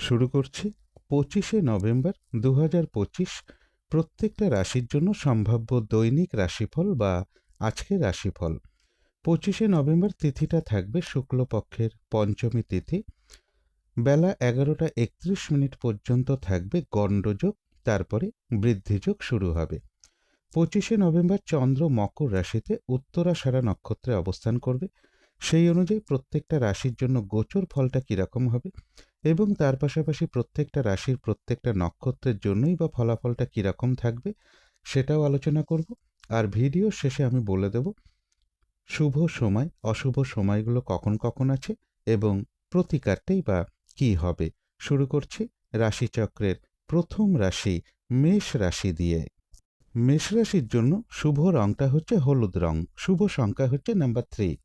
শুরু করছি 25শে নভেম্বর 2025 প্রত্যেকটা রাশির জন্য সম্ভাব্য দৈনিক রাশিফল বা আজকের রাশিফল। 25শে নভেম্বর তিথিটা থাকবে শুক্লপক্ষের পঞ্চমী তিথি। বেলা 11টা 31 মিনিট পর্যন্ত থাকবে গণ্ডযোগ, তারপরে বৃদ্ধিযোগ শুরু হবে। 25শে নভেম্বর চন্দ্র মকর রাশিতে উত্তরাষাঢ়া নক্ষত্রে অবস্থান করবে। সেই অনুযায়ী প্রত্যেকটা রাশির জন্য গোচর ফলটা কীরকম হবে এবং তার পাশাপাশি প্রত্যেকটা রাশির প্রত্যেকটা নক্ষত্রের জন্যই বা ফলাফলটা কীরকম থাকবে সেটাও আলোচনা করব। আর ভিডিও শেষে আমি বলে দেব শুভ সময় অশুভ সময়গুলো কখন কখন আছে এবং প্রতিকারটাই বা কী হবে। শুরু করছি রাশিচক্রের প্রথম রাশি মেষ রাশি দিয়ে। মেষ রাশির জন্য শুভ রংটা হচ্ছে হলুদ রং, শুভ সংখ্যা হচ্ছে নাম্বার 3।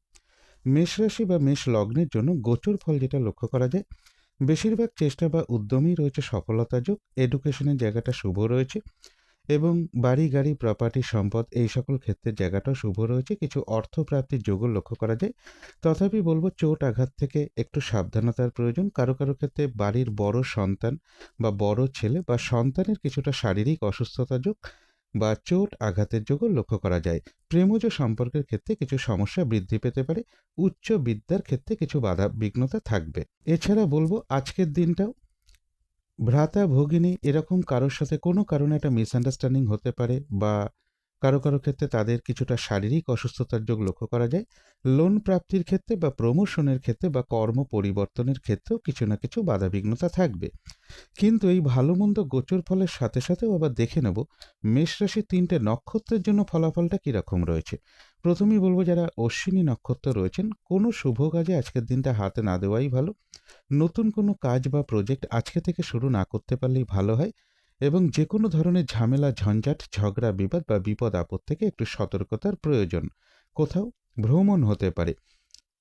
মেষ রাশি বা মেষ লগ্নের জন্য গোচর ফল যেটা লক্ষ্য করা যায়, বেশিরভাগ চেষ্টা বা উদ্যমই রয়েছে সফলতা যোগ, এডুকেশনের জায়গাটা শুভ রয়েছে এবং বাড়ি গাড়ি প্রপার্টি সম্পদ এই সকল ক্ষেত্রের জায়গাটাও শুভ রয়েছে। কিছু অর্থপ্রাপ্তির যোগও লক্ষ্য করা যায়। তথাপি বলবো চোট আঘাত থেকে একটু সাবধানতার প্রয়োজন। কারো কারো ক্ষেত্রে বাড়ির বড় সন্তান বা বড় ছেলে বা সন্তানের কিছুটা শারীরিক অসুস্থতা যোগ বা চোট আঘাতের যোগও লক্ষ্য করা যায়। প্রেমজ সম্পর্কের ক্ষেত্রে কিছু সমস্যা বৃদ্ধি পেতে পারে। উচ্চ বিদ্যার ক্ষেত্রে কিছু বাধা বিঘ্নতা থাকবে। এছাড়া বলবো আজকের দিনটাও ভ্রাতা ভগিনী এরকম কারোর সাথে কোনো কারণে একটা মিসআন্ডারস্ট্যান্ডিং হতে পারে বা কারো কারো ক্ষেত্রে তাদের কিছুটা শারীরিক অসুস্থতার যোগ লক্ষ্য করা যায়। লোন প্রাপ্তির ক্ষেত্রে বা প্রমোশনের ক্ষেত্রে বা কর্ম পরিবর্তনের ক্ষেত্রেও কিছু না কিছু বাধাবিঘ্নতা থাকবে। কিন্তু এই ভালো মন্দ গোচর ফলের সাথে সাথেও আবার দেখে নেব মেষ রাশির 3টে নক্ষত্রের জন্য ফলাফলটা কীরকম রয়েছে। প্রথমেই বলবো যারা অশ্বিনী নক্ষত্র রয়েছেন, কোনো শুভ কাজে আজকের দিনটা হাতে না দেওয়াই ভালো। নতুন কোনো কাজ বা প্রজেক্ট আজকে থেকে শুরু না করতে পারলেই ভালো হয় এবং যে কোনো ধরনের ঝামেলা ঝঞ্ঝাট ঝগড়া বিবাদ বা বিপদ আপদ থেকে একটু সতর্কতার প্রয়োজন। কোথাও ভ্রমণ হতে পারে,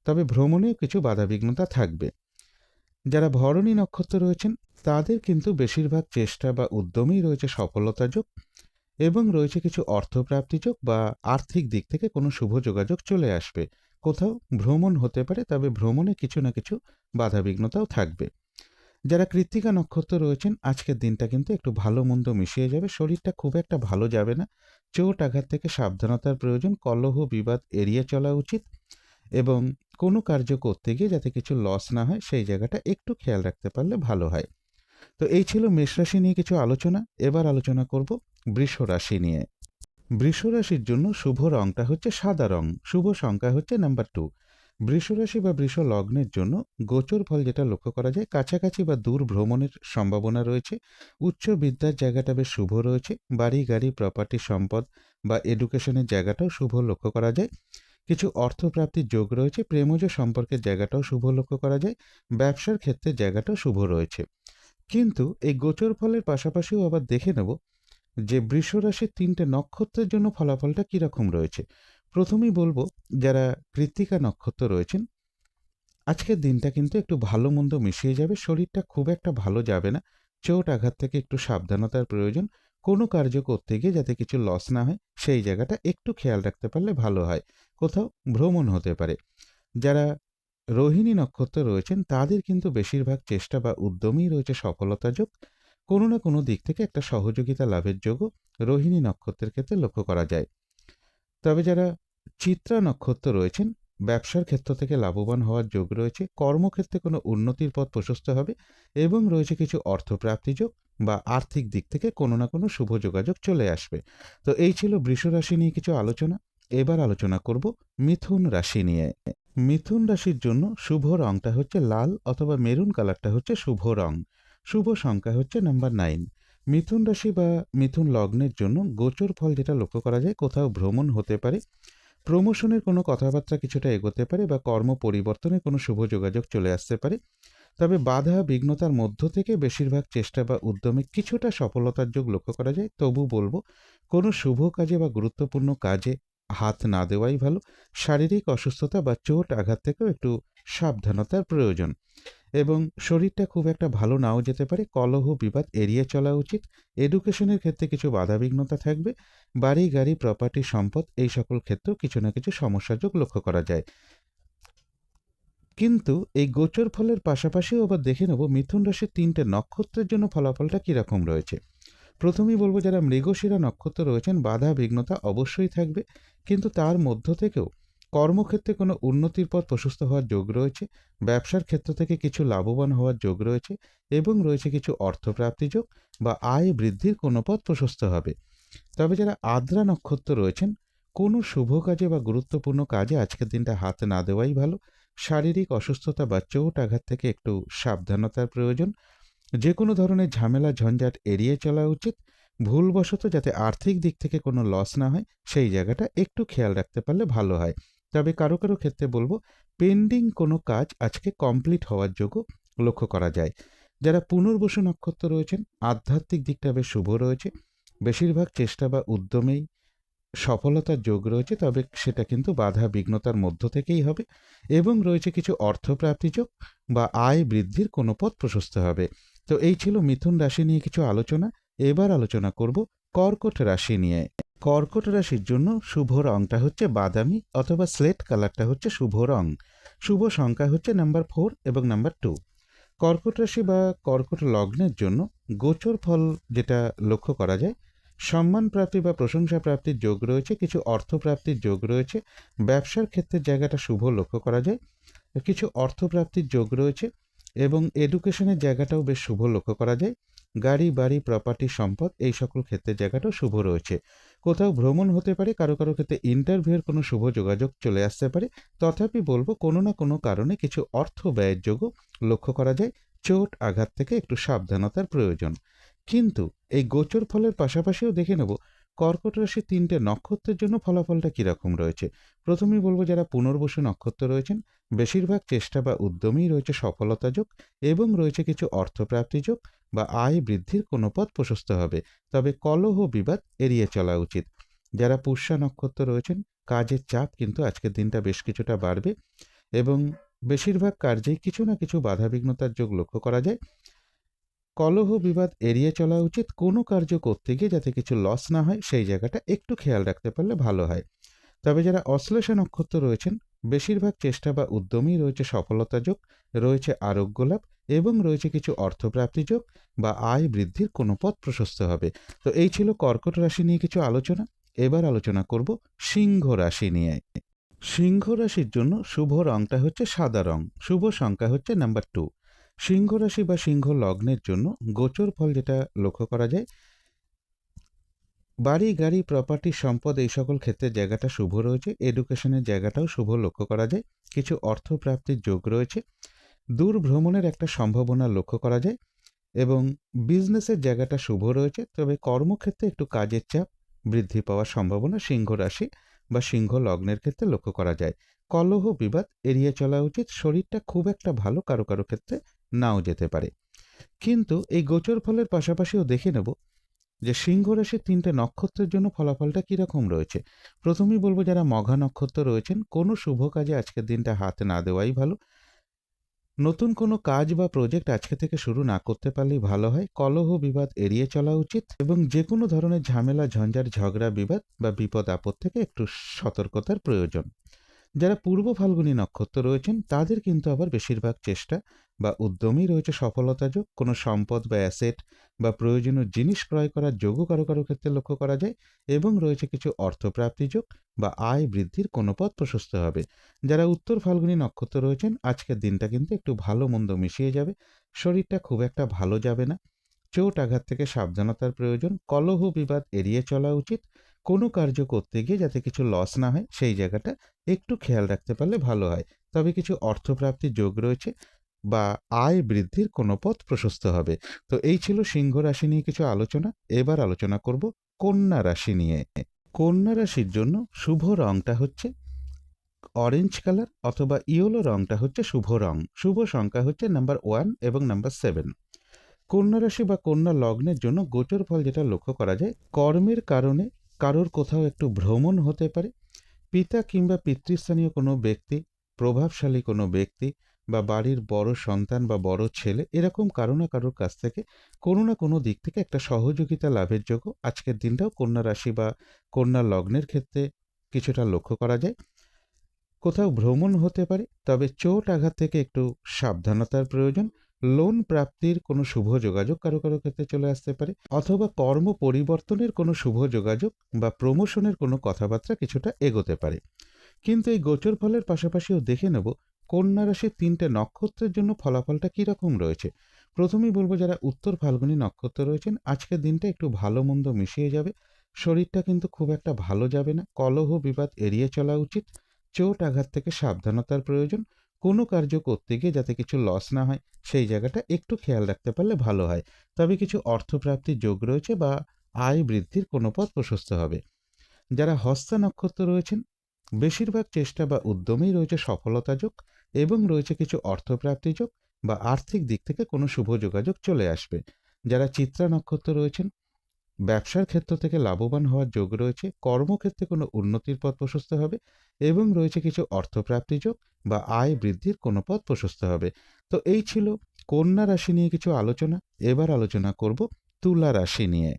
তবে ভ্রমণেও কিছু বাধাবিঘ্নতা থাকবে। যারা ভরণী নক্ষত্র রয়েছেন তাদের কিন্তু বেশিরভাগ চেষ্টা বা উদ্যমেই রয়েছে সফলতা যোগ এবং রয়েছে কিছু অর্থপ্রাপ্তি যোগ বা আর্থিক দিক থেকে কোনো শুভ যোগাযোগ চলে আসবে। কোথাও ভ্রমণ হতে পারে, তবে ভ্রমণে কিছু না কিছু বাধাবিঘ্নতাও থাকবে। যারা কৃত্তিকা নক্ষত্র রয়েছেন আজকের দিনটা কিন্তু একটু ভালো মন্দ মিশিয়ে যাবে, শরীরটা খুব একটা ভালো যাবে না। চোট আঘাত থেকে সাবধানতার প্রয়োজন, কলহ বিবাদ এড়িয়ে চলা উচিত এবং কোনো কার্য করতে গিয়ে যাতে কিছু লস না হয় সেই জায়গাটা একটু খেয়াল রাখতে পারলে ভালো হয়। তো এই ছিল মেষ রাশি নিয়ে কিছু আলোচনা। এবার আলোচনা করব বৃষ রাশি নিয়ে। বৃষ রাশির জন্য শুভ রংটা হচ্ছে সাদা রং, শুভ সংখ্যা হচ্ছে নাম্বার 2। বৃষ রাশি বা বৃষ লগ্নের জন্য গোচর ফল যেটা লক্ষ্য করা যায়, কাছাকাছি বা দূর ভ্রমণের সম্ভাবনা রয়েছে। উচ্চ বিদ্যার জায়গাটা বেশ শুভ রয়েছে। বাড়ি গাড়ি প্রপার্টি সম্পদ বা এডুকেশনের জায়গাটাও শুভ লক্ষ্য করা যায়। কিছু অর্থপ্রাপ্তির যোগ রয়েছে। প্রেমজ সম্পর্কের জায়গাটাও শুভ লক্ষ্য করা যায়। ব্যবসার ক্ষেত্রে জায়গাটাও শুভ রয়েছে। কিন্তু এই গোচর ফলের পাশাপাশিও আবার দেখে নেব যে বৃষ রাশির 3টে নক্ষত্রের জন্য ফলাফলটা কীরকম রয়েছে। প্রথমেই বলবো যারা কৃত্তিকা নক্ষত্র রয়েছেন আজকের দিনটা কিন্তু একটু ভালো মন্দ মিশিয়ে যাবে, শরীরটা খুব একটা ভালো যাবে না। চোট আঘাত থেকে একটু সাবধানতার প্রয়োজন। কোনো কার্য করতে গিয়ে যাতে কিছু লস না হয় সেই জায়গাটা একটু খেয়াল রাখতে পারলে ভালো হয়। কোথাও ভ্রমণ হতে পারে। যারা রোহিণী নক্ষত্র রয়েছেন তাদের কিন্তু বেশিরভাগ চেষ্টা বা উদ্যমেই রয়েছে সফলতা যোগ। কোনো না কোনো দিক থেকে একটা সহযোগিতা লাভের যোগও রোহিণী নক্ষত্রের ক্ষেত্রে লক্ষ্য করা যায়। তবে যারা চিত্রা নক্ষত্র রয়েছেন ব্যবসার ক্ষেত্র থেকে লাভবান হওয়ার যোগ রয়েছে। কর্মক্ষেত্রে কোনো উন্নতির পথ প্রশস্ত হবে এবং রয়েছে কিছু অর্থপ্রাপ্তি যোগ বা আর্থিক দিক থেকে কোনো না কোনো শুভ যোগাযোগ চলে আসবে। তো এই ছিল বৃষ রাশি নিয়ে কিছু আলোচনা। এবার আলোচনা করব মিথুন রাশি নিয়ে। মিথুন রাশির জন্য শুভ রংটা হচ্ছে লাল অথবা মেরুন কালারটা হচ্ছে শুভ রং। শুভ সংখ্যা হচ্ছে নাম্বার 9। মিথুন রাশি বা মিথুন লগ্নের জন্য গোচর ফল যেটা লক্ষ্য করা যায়, কোথাও ভ্রমণ হতে পারে, প্রমোশনের কোনো কথাবার্তা কিছুটা এগোতে পারে বা কর্ম পরিবর্তনে কোনো শুভ যোগাযোগ চলে আসতে পারে। তবে বাধা বিঘ্নতার মধ্য থেকে বেশিরভাগ চেষ্টা বা উদ্যমে কিছুটা সফলতার যোগ লক্ষ্য করা যায়। তবু বলবো কোনো শুভ কাজে বা গুরুত্বপূর্ণ কাজে হাত না দেওয়াই ভালো। শারীরিক অসুস্থতা বা চোট আঘাত থেকেও একটু সাবধানতার প্রয়োজন এবং শরীরটা খুব একটা ভালো নাও যেতে পারে। কলহ বিবাদ এড়িয়ে চলা উচিত। এডুকেশনের ক্ষেত্রে কিছু বাধাবিঘ্নতা থাকবে। বাড়ি গাড়ি প্রপার্টি সম্পদ এই সকল ক্ষেত্রেও কিছু না কিছু সমস্যা যোগ লক্ষ্য করা যায়। কিন্তু এই গোচর ফলের পাশাপাশিও আবার দেখে নেব মিথুন রাশির ৩টে নক্ষত্রের জন্য ফলাফলটা কীরকম রয়েছে। প্রথমেই বলব, যারা মৃগশিরা নক্ষত্র রয়েছেন বাধা বিঘ্নতা অবশ্যই থাকবে, কিন্তু তার মধ্য থেকেও কর্মক্ষেত্রে কোনো উন্নতির পথ প্রশস্ত হওয়ার যোগ রয়েছে, ব্যবসার ক্ষেত্র থেকে কিছু লাভবান হওয়ার যোগ রয়েছে এবং রয়েছে কিছু অর্থপ্রাপ্তি যোগ বা আয় বৃদ্ধির কোনো পথ প্রশস্ত হবে। তবে যারা আদ্রা নক্ষত্র রয়েছেন, কোনো শুভ কাজে বা গুরুত্বপূর্ণ কাজে আজকের দিনটা হাত না দেওয়াই ভালো। শারীরিক অসুস্থতা বা চোট আঘাত থেকে একটু সাবধানতার প্রয়োজন। যে কোনো ধরনের ঝামেলা ঝঞ্ঝাট এড়িয়ে চলা উচিত। ভুলবশত যাতে আর্থিক দিক থেকে কোনো লস না হয় সেই জায়গাটা একটু খেয়াল রাখতে পারলে ভালো হয়। তবে কারো কারো ক্ষেত্রে বলবো, পেন্ডিং কোনো কাজ আজকে কমপ্লিট হওয়ার যোগও লক্ষ্য করা যায়। যারা পুনর্বসু নক্ষত্র রয়েছেন, আধ্যাত্মিক দিকটা বেশ শুভ রয়েছে। বেশিরভাগ চেষ্টা বা উদ্যমেই সফলতার যোগ রয়েছে, তবে সেটা কিন্তু বাধা বিঘ্নতার মধ্য থেকেই হবে এবং রয়েছে কিছু অর্থপ্রাপ্তি যোগ বা আয় বৃদ্ধির কোনো পথ প্রশস্ত হবে। তো এই ছিল মিথুন রাশি নিয়ে কিছু আলোচনা। এবার আলোচনা করব কর্কট রাশি নিয়ে। কর্কট রাশির জন্য শুভ রংটা হচ্ছে বাদামি অথবা স্লেট কালারটা হচ্ছে শুভ রং। শুভ সংখ্যা হচ্ছে নাম্বার 4 এবং নাম্বার 2। কর্কট রাশি বা কর্কট লগ্নের জন্য গোচর ফল যেটা লক্ষ্য করা যায়, সম্মান প্রাপ্তি বা প্রশংসা প্রাপ্তির যোগ রয়েছে, কিছু অর্থপ্রাপ্তির যোগ রয়েছে, ব্যবসার ক্ষেত্রের জায়গাটা শুভ লক্ষ্য করা যায়, কিছু অর্থপ্রাপ্তির যোগ রয়েছে এবং এডুকেশনের জায়গাটাও বেশ শুভ লক্ষ্য করা যায়। গাড়ি বাড়ি প্রপার্টি সম্পদ এই সকল ক্ষেত্রের জায়গাটাও শুভ রয়েছে। কোথাও ভ্রমণ হতে পারে, কারো কারো ক্ষেত্রে ইন্টারভিউয়ের কোনো শুভ যোগাযোগ চলে আসতে পারে। তথাপি বলবো, কোনো না কোনো কারণে কিছু অর্থ ব্যয়ের যোগও লক্ষ্য করা যায়। চোট আঘাত থেকে একটু সাবধানতার প্রয়োজন। কিন্তু এই গোচর ফলের পাশাপাশিও দেখে নেব কর্কট রাশির 3টে নক্ষত্রের জন্য ফলাফলটা কীরকম রয়েছে। প্রথমেই বলবো, যারা পুনর্বসু নক্ষত্র রয়েছেন বেশিরভাগ চেষ্টা বা উদ্যমেই রয়েছে সফলতা যোগ এবং রয়েছে কিছু অর্থপ্রাপ্তি যোগ বা আয় বৃদ্ধির কোনো পথ প্রশস্ত হবে। তবে কলহ বিবাদ এড়িয়ে চলা উচিত। যারা পুষ্যা নক্ষত্র রয়েছেন, কাজের চাপ কিন্তু আজকের দিনটা বেশ কিছুটা বাড়বে এবং বেশিরভাগ কার্যেই কিছু না কিছু বাধাবিঘ্নতার যোগ লক্ষ্য করা যায়। কলহ বিবাদ এড়িয়ে চলা উচিত। কোনো কার্য করতে গিয়ে যাতে কিছু লস না হয় সেই জায়গাটা একটু খেয়াল রাখতে পারলে ভালো হয়। তবে যারা অশ্লেষা নক্ষত্র রয়েছেন বেশিরভাগ চেষ্টা বা উদ্যমেই রয়েছে সফলতা যোগ, রয়েছে আরোগ্য লাভ এবং রয়েছে কিছু অর্থপ্রাপ্তি যোগ বা আয় বৃদ্ধির কোনো পথ প্রশস্ত হবে। তো এই ছিল কর্কট রাশি নিয়ে কিছু আলোচনা। এবার আলোচনা করব সিংহ রাশি নিয়ে। সিংহ রাশির জন্য শুভ রংটা হচ্ছে সাদা রং। শুভ সংখ্যা হচ্ছে নাম্বার 2। সিংহ রাশি বা সিংহ লগ্নের জন্য গোচর ফল যেটা লক্ষ্য করা যায়, বাড়ি গাড়ি প্রপার্টি সম্পদ এই সকল ক্ষেত্রের জায়গাটা শুভ রয়েছে। এডুকেশনের জায়গাটাও শুভ লক্ষ্য করা যায়। কিছু অর্থপ্রাপ্তির যোগ রয়েছে। দূর ভ্রমণের একটা সম্ভাবনা লক্ষ্য করা যায় এবং বিজনেসের জায়গাটা শুভ রয়েছে। তবে কর্মক্ষেত্রে একটু কাজের চাপ বৃদ্ধি পাওয়ার সম্ভাবনা সিংহ রাশি বা সিংহ লগ্নের ক্ষেত্রে লক্ষ্য করা যায়। কলহ বিবাদ এড়িয়ে চলা উচিত। শরীরটা খুব একটা ভালো কারো কারো ক্ষেত্রে নাও যেতে পারে। কিন্তু এই গোচর ফলের পাশাপাশিও দেখে নেব যে সিংহ রাশির 3টে নক্ষত্রের জন্য ফলাফলটা কীরকম রয়েছে। প্রথমেই বলবো, যারা মঘা নক্ষত্র রয়েছেন কোনো শুভ কাজে আজকের দিনটা হাত না দেওয়াই ভালো। নতুন কোনো কাজ বা প্রজেক্ট আজকে থেকে শুরু না করতে পারলেই ভালো হয়। কলহ বিবাদ এড়িয়ে চলা উচিত এবং যে কোনো ধরনের ঝামেলা ঝঞ্ঝাট ঝগড়া বিবাদ বা বিপদ আপদ থেকে একটু সতর্কতার প্রয়োজন। যারা পূর্ব ফাল্গুনী নক্ষত্র রয়েছেন তাদের কিন্তু আবার বেশিরভাগ চেষ্টা বা উদ্যমেই রয়েছে সফলতা যোগ। কোনো সম্পদ বা অ্যাসেট বা প্রয়োজনীয় জিনিস ক্রয় করার যোগও কারো কারো ক্ষেত্রে লক্ষ্য করা যায় এবং রয়েছে কিছু অর্থপ্রাপ্তি যোগ বা আয় বৃদ্ধির কোনো পথ প্রশস্ত হবে। যারা উত্তর ফাল্গুনী নক্ষত্র রয়েছেন আজকের দিনটা কিন্তু একটু ভালো মন্দ মিশিয়ে যাবে। শরীরটা খুব একটা ভালো যাবে না। চোট আঘাত থেকে সাবধানতার প্রয়োজন। কলহ বিবাদ এড়িয়ে চলা উচিত। কোনো কার্য করতে গিয়ে যাতে কিছু লস না হয় সেই জায়গাটা একটু খেয়াল রাখতে পারলে ভালো হয়। তবে কিছু অর্থপ্রাপ্তির যোগ রয়েছে বা আয় বৃদ্ধির কোনো পথ প্রশস্ত হবে। তো এই ছিল সিংহ রাশি নিয়ে কিছু আলোচনা। এবার আলোচনা করব কন্যা রাশি নিয়ে। কন্যা রাশির জন্য শুভ রংটা হচ্ছে অরেঞ্জ কালার অথবা ইয়েলো রংটা হচ্ছে শুভ রং। শুভ সংখ্যা হচ্ছে নাম্বার 1 এবং নাম্বার 7। কন্যা রাশি বা কন্যা লগ্নের জন্য গোচর ফল যেটা লক্ষ্য করা যায়, কর্মের কারণে কারোর কোথাও একটু ভ্রমণ হতে পারে। পিতা কিংবা পিতৃস্থানীয় কোনো ব্যক্তি, প্রভাবশালী কোনো ব্যক্তি বা বাড়ির বড় সন্তান বা বড় ছেলে এরকম কারো না কারোর কাছ থেকে কোনো না কোনো দিক থেকে একটা সহযোগিতা লাভের যোগ্য আজকের দিনটাও কন্যা রাশি বা কন্যা লগ্নের ক্ষেত্রে কিছুটা লক্ষ্য করা যায়। কোথাও ভ্রমণ হতে পারে, তবে চোট আঘাত থেকে একটু সাবধানতার প্রয়োজন। লোন প্রাপ্তির কোনো শুভ যোগাযোগ কারো কারো ক্ষেত্রে চলে আসতে পারে, অথবা কর্ম পরিবর্তনের কোনো শুভ যোগাযোগ বা প্রমোশনের কোনো কথাবার্তা কিছুটা এগোতে পারে। কিন্তু এই গোচর ফলের পাশাপাশিও দেখে নেব কন্যা রাশির 3টে নক্ষত্রের জন্য ফলাফলটা কীরকম রয়েছে। প্রথমেই বলবো, যারা উত্তর ফাল্গুনী নক্ষত্র রয়েছেন, আজকের দিনটা একটু ভালো মন্দ মিশিয়ে যাবে। শরীরটা কিন্তু খুব একটা ভালো যাবে না, কলহ বিবাদ এড়িয়ে চলা উচিত। চোট আঘাত থেকে সাবধানতার প্রয়োজন। কোনো কার্য করতে গিয়ে যাতে কিছু লস না হয়, সেই জায়গাটা একটু খেয়াল রাখতে পারলে ভালো হয়। তবে কিছু অর্থপ্রাপ্তির যোগ রয়েছে বা আয় বৃদ্ধির কোনো পথ প্রশস্ত হবে। যারা হস্তা নক্ষত্র রয়েছেন, বেশিরভাগ চেষ্টা বা উদ্যমেই রয়েছে সফলতা যোগ, এবং রয়েছে কিছু অর্থপ্রাপ্তি যোগ বা আর্থিক দিক থেকে কোনো শুভ যোগাযোগ চলে আসবে। যারা চিত্রা নক্ষত্র রয়েছেন, ব্যবসার ক্ষেত্র থেকে লাভবান হওয়ার যোগ রয়েছে, কর্মক্ষেত্রে কোনো উন্নতির পথ প্রশস্ত হবে, এবং রয়েছে কিছু অর্থপ্রাপ্তি যোগ বা আয় বৃদ্ধির কোনো পথ প্রশস্ত হবে। তো এই ছিল কন্যা রাশি নিয়ে কিছু আলোচনা। এবার আলোচনা করব তুলা রাশি নিয়ে।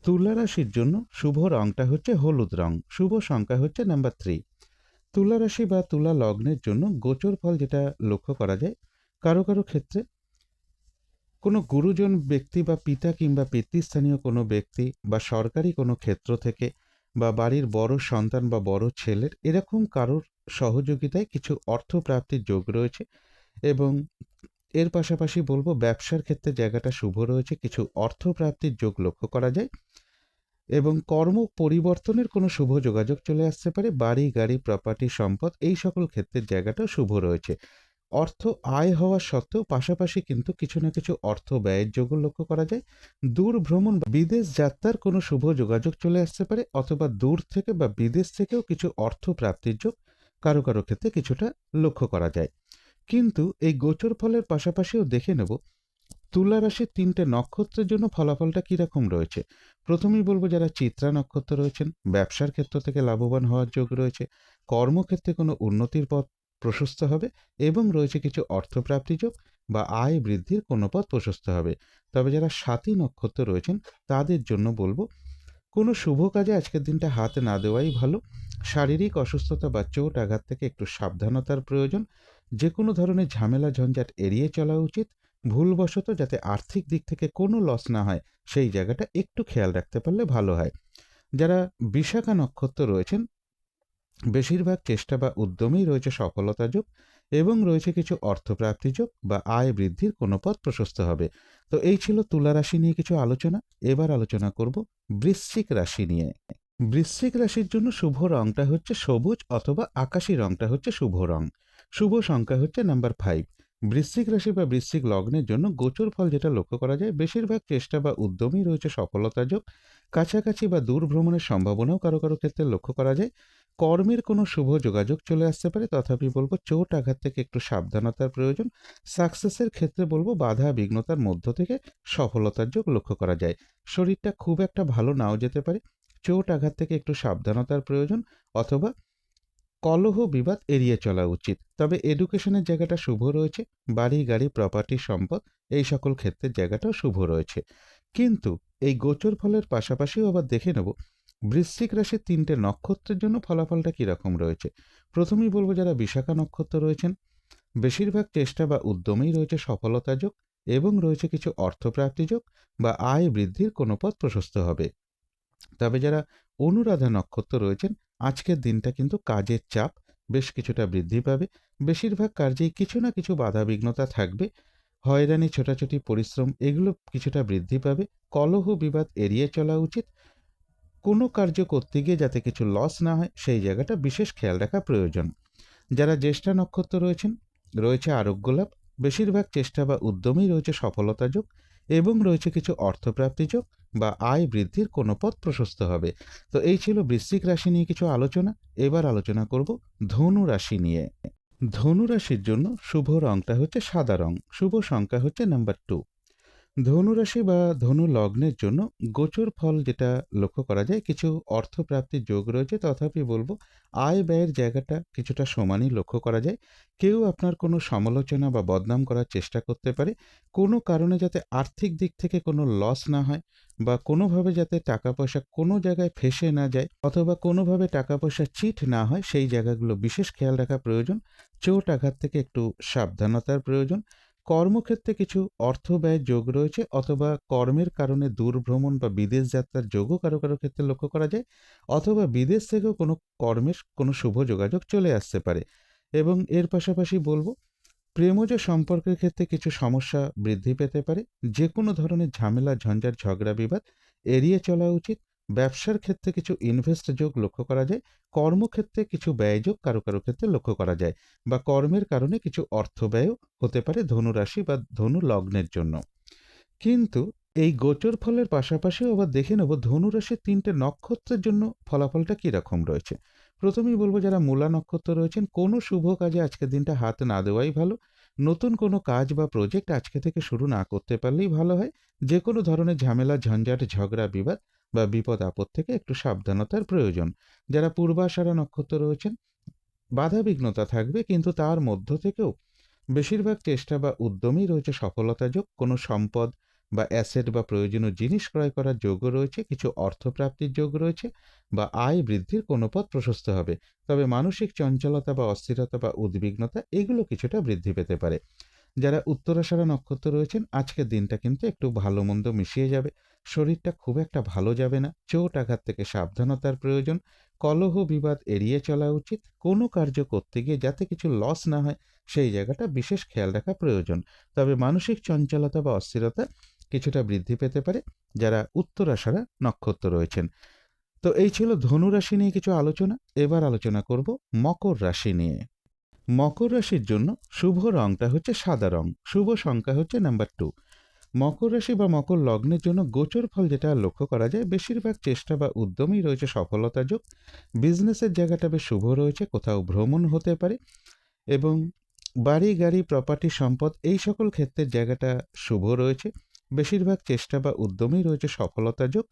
তুলা রাশির জন্য শুভ রংটা হচ্ছে হলুদ রং, শুভ সংখ্যা হচ্ছে নাম্বার 3। তুলা রাশি বা তুলা লগ্নের জন্য গোচর ফল যেটা লক্ষ্য করা যায়, কারো কারো ক্ষেত্রে কোনো গুরুজন ব্যক্তি বা পিতা কিংবা পিতৃস্থানীয় কোনো ব্যক্তি বা সরকারি কোনো ক্ষেত্র থেকে বা বাড়ির বড় সন্তান বা বড় ছেলের এরকম কারোর সহযোগিতায় কিছু অর্থপ্রাপ্তির যোগ রয়েছে। এবং এর পাশাপাশি বলবো, ব্যবসার ক্ষেত্রে জায়গাটা শুভ রয়েছে, কিছু অর্থপ্রাপ্তির যোগ লক্ষ্য করা যায়, এবং কর্ম পরিবর্তনের কোনো শুভ যোগাযোগ চলে আসতে পারে। বাড়ি গাড়ি প্রপার্টি সম্পদ এই সকল ক্ষেত্রের জায়গাটাও শুভ রয়েছে। অর্থ আয় হওয়া সত্ত্বেও পাশাপাশি কিন্তু কিছু না কিছু অর্থ ব্যয়ের যোগও লক্ষ্য করা যায়। দূর ভ্রমণ বা বিদেশ যাত্রার কোনো শুভ যোগাযোগ চলে আসতে পারে, অথবা দূর থেকে বা বিদেশ থেকেও কিছু অর্থ প্রাপ্তির যোগ কারো কারো ক্ষেত্রে কিছুটা লক্ষ্য করা যায়। কিন্তু এই গোচর ফলের পাশাপাশিও দেখে নেব তুলা রাশির 3টে নক্ষত্রের জন্য ফলাফলটা কীরকম রয়েছে। প্রথমেই বলবো, যারা চিত্রা নক্ষত্র রয়েছেন, ব্যবসার ক্ষেত্র থেকে লাভবান হওয়ার যোগ রয়েছে, কর্মক্ষেত্রে কোনো উন্নতির পথ প্রশস্ত হবে, এবং রয়েছে কিছু অর্থপ্রাপ্তি যোগ বা আয় বৃদ্ধির কোনো পথ প্রশস্ত হবে। তবে যারা স্বাতী নক্ষত্র রয়েছেন, তাদের জন্য বলবো, কোনো শুভ কাজে আজকের দিনটা হাত না দেওয়াই ভালো। শারীরিক অসুস্থতা বা চোট আঘাত থেকে একটু সাবধানতার প্রয়োজন। যে কোনো ধরনের ঝামেলা ঝঞ্ঝাট এড়িয়ে চলা উচিত। ভুলবশত যাতে আর্থিক দিক থেকে কোনো লস না হয়, সেই জায়গাটা একটু খেয়াল রাখতে পারলে ভালো হয়। যারা বিশাখা নক্ষত্র রয়েছেন, বেশিরভাগ চেষ্টা বা উদ্যমেই রয়েছে সফলতা যোগ, এবং রয়েছে কিছু অর্থপ্রাপ্তি যোগ বা আয় বৃদ্ধির কোনো পথ প্রশস্ত হবে। তো এই ছিল তুলা রাশি নিয়ে কিছু আলোচনা। এবার আলোচনা করব বৃশ্চিক রাশি নিয়ে। বৃশ্চিক রাশির জন্য শুভ রংটা হচ্ছে সবুজ, অথবা আকাশী রংটা হচ্ছে শুভ রং। শুভ সংখ্যা হচ্ছে নাম্বার 5। বৃশ্চিক রাশি বা বৃশ্চিক লগ্নের জন্য গোচর ফল যেটা লক্ষ্য করা যায়, বেশিরভাগ চেষ্টা বা উদ্যমেই রয়েছে সফলতা যোগ, কাছাকাছি বা দূর ভ্রমণের সম্ভাবনাও কারো কারো ক্ষেত্রে লক্ষ্য করা যায়। কর্মের কোনো শুভ যোগাযোগ চলে আসতে পারে, তথাপি বলবো চোট আঘাত থেকে একটু সাবধানতার প্রয়োজন। সাকসেসের ক্ষেত্রে বলবো বাধা বিঘ্নতার মধ্য থেকে সফলতার যোগ লক্ষ্য করা যায়। শরীরটা খুব একটা ভালো নাও যেতে পারে, চোট আঘাত থেকে একটু সাবধানতার প্রয়োজন, অথবা কলহ বিবাদ এড়িয়ে চলা উচিত। তবে এডুকেশনের জায়গাটা শুভ রয়েছে, বাড়ি গাড়ি প্রপার্টি সম্পদ এই সকল ক্ষেত্রের জায়গাটাও শুভ রয়েছে। কিন্তু এই গোচর ফলের পাশাপাশিও আবার দেখে নেব বৃশ্চিক রাশির 3টে নক্ষত্রের জন্য ফলাফলটা কীরকম রয়েছে। প্রথমেই বলবো, যারা বিশাখা নক্ষত্র রয়েছেন, বেশিরভাগ চেষ্টা বা উদ্যমেই রয়েছে সফলতা যোগ, এবং রয়েছে কিছু অর্থপ্রাপ্তি যোগ বা আয় বৃদ্ধির কোনো পথ প্রশস্ত হবে। তবে যারা অনুরাধা নক্ষত্র রয়েছেন, আজকের দিনটা কিন্তু কাজের চাপ বেশ কিছুটা বৃদ্ধি পাবে। বেশিরভাগ কার্যেই কিছু না কিছু বাধা বিঘ্নতা থাকবে, হয়রানি ছোটাছুটি পরিশ্রম এগুলো কিছুটা বৃদ্ধি পাবে। কলহ বিবাদ এড়িয়ে চলা উচিত। কোনো কার্য করতে গিয়ে যাতে কিছু লস না হয়, সেই জায়গাটা বিশেষ খেয়াল রাখা প্রয়োজন। যারা জ্যেষ্ঠা নক্ষত্র রয়েছেন, রয়েছে আরোগ্য লাভ, বেশিরভাগ চেষ্টা বা উদ্যমেই রয়েছে সফলতা যোগ, এবং রয়েছে কিছু অর্থপ্রাপ্তি যোগ বা আয় বৃদ্ধির কোনো পথ প্রশস্ত হবে। তো এই ছিল বৃশ্চিক রাশি নিয়ে কিছু আলোচনা। এবার আলোচনা করব ধনু রাশি নিয়ে। ধনু রাশির জন্য শুভ রংটা হচ্ছে সাদা রং, শুভ সংখ্যা হচ্ছে নাম্বার 2। ধনুরাশি বা ধনু লগ্নের জন্য গোচর ফল যেটা লক্ষ্য করা যায়, কিছু অর্থপ্রাপ্তির যোগ রয়েছে, তথাপি বলবো আয় ব্যয়ের জায়গাটা কিছুটা সমানই লক্ষ্য করা যায়। কেউ আপনার কোনো সমালোচনা বা বদনাম করার চেষ্টা করতে পারে, কোনো কারণে যাতে আর্থিক দিক থেকে কোনো লস না হয় বা কোনোভাবে যাতে টাকা পয়সা কোনো জায়গায় ফেঁসে না যায় অথবা কোনোভাবে টাকা পয়সা চিট না হয়, সেই জায়গাগুলো বিশেষ খেয়াল রাখা প্রয়োজন। চোট আঘাত থেকে একটু সাবধানতার প্রয়োজন। কর্মক্ষেত্রে কিছু অর্থ ব্যয়ের যোগ রয়েছে অথবা কর্মের কারণে দূর ভ্রমণ বা বিদেশ যাত্রার যোগও কারো কারো ক্ষেত্রে লক্ষ্য করা যায়, অথবা বিদেশ থেকেও কোনো কর্মের কোনো শুভ যোগাযোগ চলে আসতে পারে। এবং এর পাশাপাশি বলবো, প্রেমজ সম্পর্কের ক্ষেত্রে কিছু সমস্যা বৃদ্ধি পেতে পারে। যে কোনো ধরনের ঝামেলা, ঝঞ্ঝাট, ঝগড়া, বিবাদ এড়িয়ে চলা উচিত। ব্যবসার ক্ষেত্রে কিছু ইনভেস্ট যোগ লক্ষ্য করা যায়। কর্মক্ষেত্রে কিছু ব্যয়যোগ কারো কারো ক্ষেত্রে লক্ষ্য করা যায়, বা কর্মের কারণে কিছু অর্থ ব্যয়ও হতে পারে ধনুরাশি বা ধনু লগ্নের জন্য। কিন্তু এই গোচর ফলের পাশাপাশিও আবার দেখে নেব ধনুরাশির ৩টে নক্ষত্রের জন্য ফলাফলটা কীরকম রয়েছে। প্রথমেই বলব, যারা মূলা নক্ষত্র রয়েছেন, কোনো শুভ কাজে আজকের দিনটা হাত না দেওয়াই ভালো। নতুন কোনো কাজ বা প্রজেক্ট আজকে থেকে শুরু না করতে পারলেই ভালো হয়। যে কোনো ধরনের ঝামেলা, ঝঞ্ঝাট, ঝগড়া, বিবাদ বা বিপদ আপদ থেকে একটু সাবধানতার প্রয়োজন। যারা পূর্বাষাঢ়া নক্ষত্র রয়েছেন, বাধাবিঘ্নতা থাকবে, কিন্তু তার মধ্য থেকেও বেশিরভাগ চেষ্টা বা উদ্যমেই রয়েছে সফলতা যোগ। কোনো সম্পদ বা অ্যাসেট বা প্রয়োজনীয় জিনিস ক্রয় করার যোগও রয়েছে, কিছু অর্থপ্রাপ্তির যোগ রয়েছে, বা আয় বৃদ্ধির কোনো পথ প্রশস্ত হবে। তবে মানসিক চঞ্চলতা বা অস্থিরতা বা উদ্বিগ্নতা এগুলো কিছুটা বৃদ্ধি পেতে পারে। যারা উত্তরাষাঢ়া নক্ষত্র রয়েছেন, আজকের দিনটা কিন্তু একটু ভালো মন্দ মিশিয়ে যাবে। শরীরটা খুব একটা ভালো যাবে না। চোট আঘাত থেকে সাবধানতার প্রয়োজন। কলহ বিবাদ এড়িয়ে চলা উচিত। কোনো কার্য করতে গিয়ে যাতে কিছু লস না হয়, সেই জায়গাটা বিশেষ খেয়াল রাখা প্রয়োজন। তবে মানসিক চঞ্চলতা বা অস্থিরতা কিছুটা বৃদ্ধি পেতে পারে যারা উত্তরাষাঢ়া নক্ষত্র রয়েছেন। তো এই ছিল ধনু রাশি নিয়ে কিছু আলোচনা। এবার আলোচনা করব মকর রাশি নিয়ে। মকর রাশির জন্য শুভ রংটা হচ্ছে সাদা রং, শুভ সংখ্যা হচ্ছে নাম্বার 2। মকর রাশি বা মকর লগ্নের জন্য গোচর ফল যেটা লক্ষ্য করা যায়, বেশিরভাগ চেষ্টা বা উদ্যমেই রয়েছে সফলতা যোগ। বিজনেসের জায়গাটা বেশ শুভ রয়েছে, কোথাও ভ্রমণ হতে পারে, এবং বাড়ি, গাড়ি, প্রপার্টি, সম্পদ এই সকল ক্ষেত্রের জায়গাটা শুভ রয়েছে। বেশিরভাগ চেষ্টা বা উদ্যমেই রয়েছে সফলতা যোগ।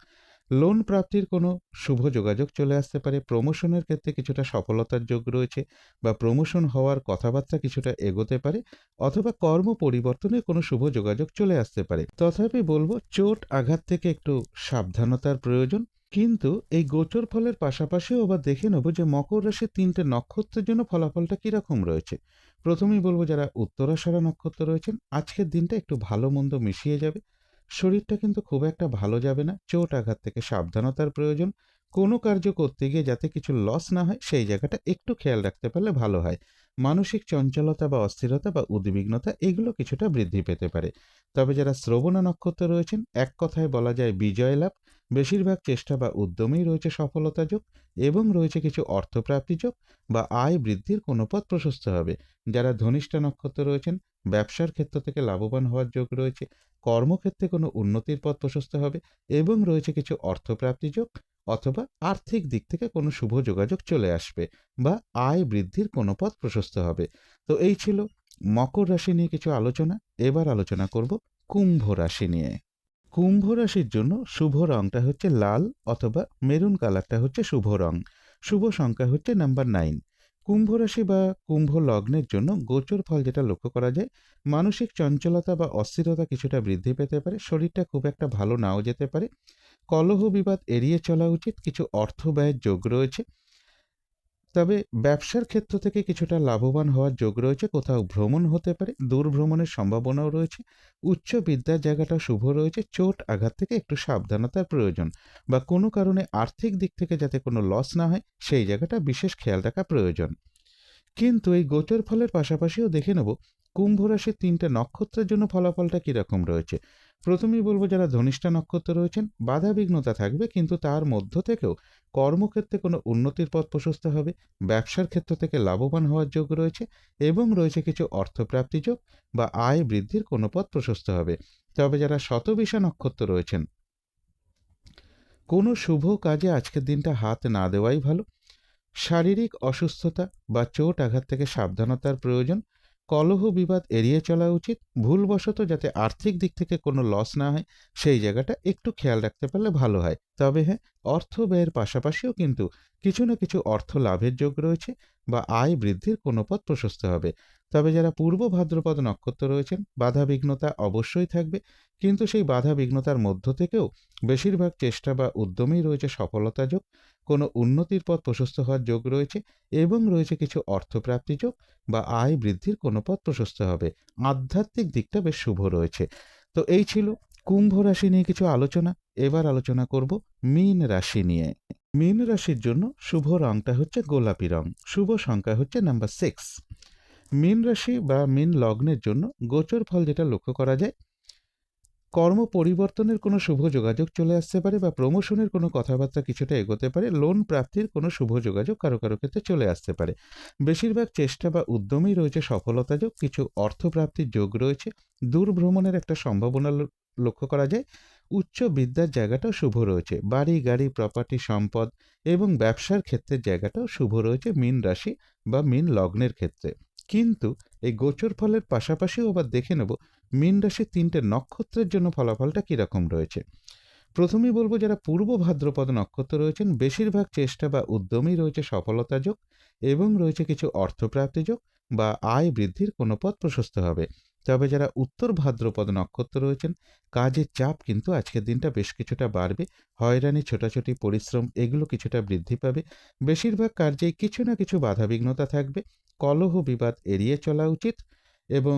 লোন প্রাপ্তির কোনো শুভ যোগাযোগ চলে আসতে পারে। প্রমোশনের ক্ষেত্রে কিছুটা সফলতার যোগ রয়েছে, বা প্রমোশন হওয়ার কথাবার্তা কিছুটা এগোতে পারে, অথবা কর্ম পরিবর্তনের কোনো শুভ যোগাযোগ চলে আসতে পারে। তথাপি বলবো, চোট আঘাত থেকে একটু সাবধানতার প্রয়োজন। কিন্তু এই গোচর ফলের পাশাপাশিও আবার দেখে নেব যে মকর রাশির ৩টে নক্ষত্রের জন্য ফলাফলটা কীরকম রয়েছে। প্রথমেই বলবো, যারা উত্তরাষাঢ়া নক্ষত্র রয়েছেন, আজকের দিনটা একটু ভালো মন্দ মিশিয়ে যাবে। শরীরটা কিন্তু খুব একটা ভালো যাবে না। চোট আঘাত থেকে সাবধানতার প্রয়োজন। কোনো কার্য করতে গিয়ে যাতে কিছু লস না হয়, সেই জায়গাটা একটু খেয়াল রাখতে পারলে ভালো হয়। মানসিক চঞ্চলতা বা অস্থিরতা বা উদ্বিগ্নতা এগুলো কিছুটা বৃদ্ধি পেতে পারে। তবে যারা শ্রবণা নক্ষত্র রয়েছেন, এক কথায় বলা যায় বিজয় লাভ। বেশিরভাগ চেষ্টা বা উদ্যমেই রয়েছে সফলতা যোগ, এবং রয়েছে কিছু অর্থপ্রাপ্তি যোগ বা আয় বৃদ্ধির কোনো পথ প্রশস্ত হবে। যারা ধনিষ্ঠা নক্ষত্র রয়েছেন, ব্যবসার ক্ষেত্র থেকে লাভবান হওয়ার যোগ রয়েছে। কর্মক্ষেত্রে কোনো উন্নতির পথ প্রশস্ত হবে, এবং রয়েছে কিছু অর্থপ্রাপ্তি যোগ, অথবা আর্থিক দিক থেকে কোনো শুভ যোগাযোগ চলে আসবে, বা আয় বৃদ্ধির কোনো পথ প্রশস্ত হবে। তো এই ছিল মকর রাশি নিয়ে কিছু আলোচনা। এবার আলোচনা করব কুম্ভ রাশি নিয়ে। কুম্ভ রাশির জন্য শুভ রংটা হচ্ছে লাল, অথবা মেরুন কালারটা হচ্ছে শুভ রং। শুভ সংখ্যা হচ্ছে নাম্বার 9। কুম্ভ রাশি বা কুম্ভ লগ্নের জন্য গোচর ফল যেটা লক্ষ্য করা যায়, মানসিক চঞ্চলতা বা অস্থিরতা কিছুটা বৃদ্ধি পেতে পারে। শরীরটা খুব একটা ভালো নাও যেতে পারে। কলহ বিবাদ এড়িয়ে চলা উচিত। কিছু অর্থ ব্যয়ের যোগ রয়েছে। তবে ব্যবসার ক্ষেত্র থেকে কিছুটা লাভবান হওয়ার যোগ রয়েছে। কোথাও ভ্রমণ হতে পারে, দূর ভ্রমণের সম্ভাবনাও রয়েছে। উচ্চ বিদ্যার জায়গাটা শুভ রয়েছে। চোট আঘাত থেকে একটু সাবধানতার প্রয়োজন, বা কোনো কারণে আর্থিক দিক থেকে যাতে কোনো লস না হয়, সেই জায়গাটা বিশেষ খেয়াল রাখা প্রয়োজন। কিন্তু এই গোচর ফলের পাশাপাশিও দেখে নেব কুম্ভ রাশির ৩টে নক্ষত্রের জন্য ফলাফলটা কীরকম রয়েছে। প্রথমেই বলবো, যারা ধনিষ্ঠা নক্ষত্র রয়েছেন, বাধা বিঘ্নতা থাকবে, কিন্তু তার মধ্য থেকেও কর্মক্ষেত্রে কোনো উন্নতির পথ প্রশস্ত হবে। ব্যবসার ক্ষেত্র থেকে লাভবান হওয়ার যোগ রয়েছে, এবং রয়েছে কিছু অর্থপ্রাপ্তি যোগ বা আয় বৃদ্ধির কোনো পথ প্রশস্ত হবে। তবে যারা শতবিশা নক্ষত্র রয়েছেন, কোনো শুভ কাজে আজকের দিনটা হাত না দেওয়াই ভালো। শারীরিক অসুস্থতা বা চোট আঘাত থেকে সাবধানতার প্রয়োজন। কলহ বিবাদ এড়িয়ে চলা উচিত। ভুলবশত যাতে আর্থিক দিক থেকে কোনো লস না হয় সেই জায়গাটা একটু খেয়াল রাখতে পারলে ভালো হয়। তবে হ্যাঁ, অর্থ ব্যয়ের পাশাপাশিও কিন্তু কিছু না কিছু অর্থ লাভের যোগ রয়েছে বা আয় বৃদ্ধির কোনো পথ প্রশস্ত হবে। তবে যারা পূর্ব ভাদ্রপদ নক্ষত্র রয়েছেন, বাধা বিঘ্নতা অবশ্যই থাকবে, কিন্তু সেই বাধা বিঘ্নতার মধ্য থেকেও বেশিরভাগ চেষ্টা বা উদ্যমেই রয়েছে সফলতা যোগ, কোনো উন্নতির পথ প্রশস্ত হওয়ার যোগ রয়েছে এবং রয়েছে কিছু অর্থপ্রাপ্তি যোগ বা আয় বৃদ্ধির কোনো পথ প্রশস্ত হবে। আধ্যাত্মিক দিকটা বেশ শুভ রয়েছে। তো এই ছিল কুম্ভ রাশি নিয়ে কিছু আলোচনা। এবার আলোচনা করব মীন রাশি নিয়ে। মীন রাশির জন্য শুভ রংটা হচ্ছে গোলাপি রং, শুভ সংখ্যা হচ্ছে নাম্বার 6। মীন রাশি বা মীন লগ্নের জন্য গোচর ফল যেটা লক্ষ্য করা যায়, কর্ম পরিবর্তনের কোনো শুভ যোগাযোগ চলে আসতে পারে বা প্রমোশনের কোনো কথাবার্তা কিছুটা এগোতে পারে, লোন প্রাপ্তির কোনো শুভ যোগাযোগ কারো কারো ক্ষেত্রে চলে আসতে পারে। বেশিরভাগ চেষ্টা বা উদ্যমেই রয়েছে সফলতা যোগ, কিছু অর্থপ্রাপ্তির যোগ রয়েছে, দূর ভ্রমণের একটা সম্ভাবনা লক্ষ্য করা যায়। উচ্চ বিদ্যার জায়গাটাও শুভ রয়েছে, বাড়ি গাড়ি প্রপার্টি সম্পদ এবং ব্যবসার ক্ষেত্রের জায়গাটাও শুভ রয়েছে মীন রাশি বা মীন লগ্নের ক্ষেত্রে। কিন্তু এই গোচর ফলের পাশাপাশিও আবার দেখে নেব মীন রাশির 3টে নক্ষত্রের জন্য ফলাফলটা কীরকম রয়েছে। প্রথমেই বলবো, যারা পূর্ব ভাদ্রপদ নক্ষত্র রয়েছেন বেশিরভাগ চেষ্টা বা উদ্যমেই রয়েছে সফলতা যোগ এবং রয়েছে কিছু অর্থপ্রাপ্তি যোগ বা আয় বৃদ্ধির কোনো পথ প্রশস্ত হবে। তবে যারা উত্তর ভাদ্রপদ নক্ষত্র রয়েছেন কাজের চাপ কিন্তু আজকের দিনটা বেশ কিছুটা বাড়বে, হয়রানি ছোটাছুটি পরিশ্রম এগুলো কিছুটা বৃদ্ধি পাবে। বেশিরভাগ কার্যেই কিছু না কিছু বাধাবিঘ্নতা থাকবে, কলহ বিবাদ এড়িয়ে চলা উচিত এবং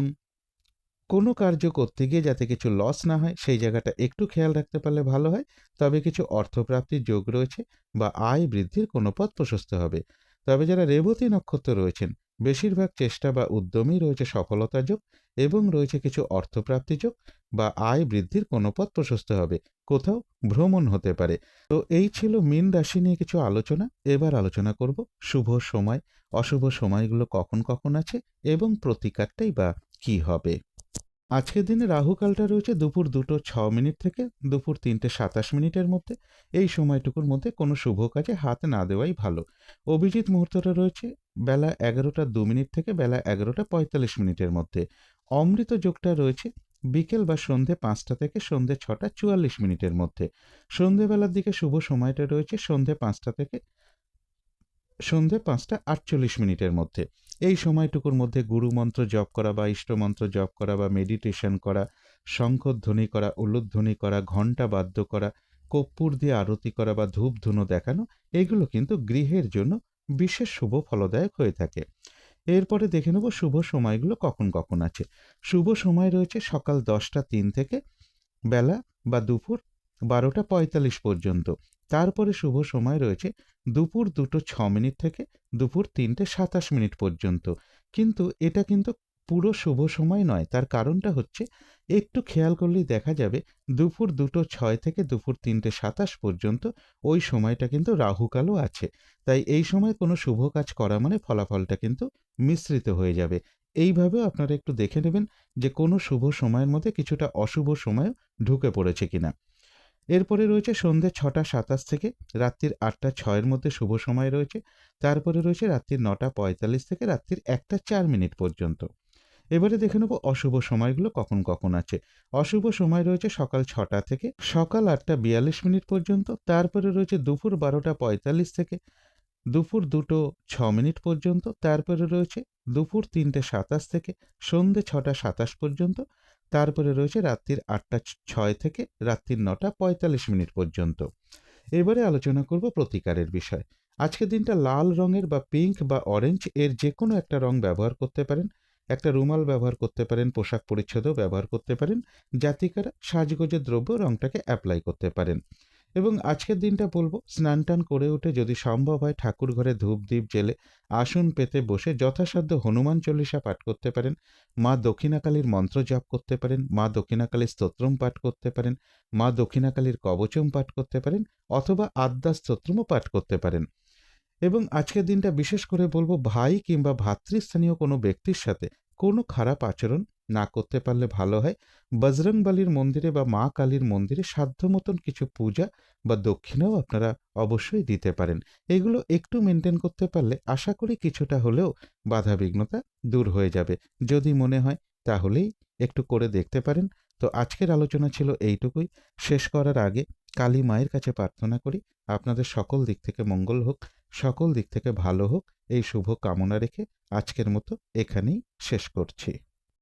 কোনো কার্য করতে গিয়ে যাতে কিছু লস না হয় সেই জায়গাটা একটু খেয়াল রাখতে পারলে ভালো হয়। তবে কিছু অর্থপ্রাপ্তির যোগ রয়েছে বা আয় বৃদ্ধির কোনো পথ প্রশস্ত হবে। তবে যারা রেবতী নক্ষত্র রয়েছেন বেশিরভাগ চেষ্টা বা উদ্যমেই রয়েছে সফলতা যোগ এবং রয়েছে কিছু অর্থপ্রাপ্তি যোগ বা আয় বৃদ্ধির কোনো পথ প্রশস্ত হবে, কোথাও ভ্রমণ হতে পারে। তো এই ছিল মীন রাশি নিয়ে কিছু আলোচনা। এবার আলোচনা করব শুভ সময়, অশুভ সময়গুলো কখন কখন আছে এবং প্রতিকারটাই বা কী হবে। আজকের দিনে রাহুকালটা রয়েছে দুপুর 2:06 থেকে দুপুর 3:27 মধ্যে। এই সময়টুকুর মধ্যে কোনো শুভ কাজে হাত না দেওয়াই ভালো। অভিজিৎ মুহূর্তটা রয়েছে বেলা 11:02 থেকে বেলা 11:45 মধ্যে। অমৃত যোগটা রয়েছে বিকেল বা সন্ধে 5টা থেকে সন্ধে 6:44 মধ্যে। সন্ধেবেলার দিকে শুভ সময়টা রয়েছে সন্ধে 5টা থেকে সন্ধে 5:48 মধ্যে। এই সময়টুকুর মধ্যে গুরুমন্ত্র জপ করা বা ইষ্টমন্ত্র জপ করা বা মেডিটেশন করা, শঙ্খধ্বনি করা, উলুধ্বনি করা, ঘণ্টা বাদ্য করা, কর্পূর দিয়ে আরতি করা বা ধূপ ধুনো দেখানো, এগুলো কিন্তু গৃহের জন্য বিশেষ শুভ ফলদায়ক হয়ে থাকে। এরপরে দেখে নেব শুভ সময়গুলো কখন কখন আছে। শুভ সময় রয়েছে সকাল 10:03 থেকে বেলা বা দুপুর 12:45 পর্যন্ত। তারপরে শুভ সময় রয়েছে দুপুর 2:06 থেকে দুপুর 3:27 পর্যন্ত। কিন্তু এটা কিন্তু পুরো শুভ সময় নয়। তার কারণটা হচ্ছে একটু খেয়াল করলেই দেখা যাবে দুপুর 2:06 থেকে দুপুর 3:27 পর্যন্ত ওই সময়টা কিন্তু রাহুকালও আছে। তাই এই সময় কোনো শুভ কাজ করা মানে ফলাফলটা কিন্তু মিশ্রিত হয়ে যাবে। এইভাবেও আপনারা একটু দেখে নেবেন যে কোনো শুভ সময়ের মধ্যে কিছুটা অশুভ সময়ও ঢুকে পড়েছে কিনা। এরপরে রয়েছে সন্ধ্যে 6:27 থেকে রাত্রির 8:06 মধ্যে শুভ সময় রয়েছে। তারপরে রয়েছে রাত্রির 9:45 থেকে রাত্রির 1:04 পর্যন্ত। এবারে দেখে নেব অশুভ সময়গুলো কখন কখন আছে। অশুভ সময় রয়েছে সকাল 6টা থেকে সকাল 8:42 পর্যন্ত। তারপরে রয়েছে দুপুর 12:45 থেকে দুপুর 2:06 পর্যন্ত। তারপরে রয়েছে দুপুর 3:27 থেকে সন্ধ্যে 6:27 পর্যন্ত। তারপরে রয়েছে রাত্রির 8:06 থেকে রাত্রির 9:45 পর্যন্ত। এবারে আলোচনা করব প্রতিকারের বিষয়। আজকের দিনটা লাল রঙের বা পিঙ্ক বা অরেঞ্জ এর যে কোনো একটা রং ব্যবহার করতে পারেন। একটা রুমাল ব্যবহার করতে পারেন, পোশাক পরিচ্ছদও ব্যবহার করতে পারেন। জাতিকারা সাজগোজের দ্রব্য রংটাকে অ্যাপ্লাই করতে পারেন। এবং আজকের দিনটা বলবো স্নান টান করে উঠে যদি সম্ভব হয় ঠাকুর ঘরে ধূপ দ্বীপ জেলে আসন পেতে বসে যথাসাধ্য হনুমান চল্লিশা পাঠ করতে পারেন, মা দক্ষিণাকালীর মন্ত্র জপ করতে পারেন, মা দক্ষিণাকালীর স্তোত্রম পাঠ করতে পারেন, মা দক্ষিণাকালীর কবচম পাঠ করতে পারেন অথবা আদ্যা স্তোত্রমও পাঠ করতে পারেন। এবং আজকের দিনটা বিশেষ করে বলবো ভাই কিংবা ভ্রাতৃস্থানীয় কোনো ব্যক্তির সাথে কোনো খারাপ আচরণ না করতে পারলে ভালো হয় বজরংবলীর মন্দিরে বা মা কালীর মন্দিরে সাধ্য মতন কিছু পূজা বা দক্ষিণাও আপনারা অবশ্যই দিতে পারেন। এগুলো একটু মেনটেন করতে পারলে আশা করি কিছুটা হলেও বাধাবিঘ্নতা দূর হয়ে যাবে। যদি মনে হয় তাহলেই একটু করে দেখতে পারেন। তো আজকের আলোচনা ছিল এইটুকুই। শেষ করার আগে কালী মায়ের কাছে প্রার্থনা করি আপনাদের সকল দিক থেকে মঙ্গল হোক, সকল দিক থেকে ভালো হোক, এই শুভ কামনা রেখে আজকের মতো এখানেই শেষ করছি।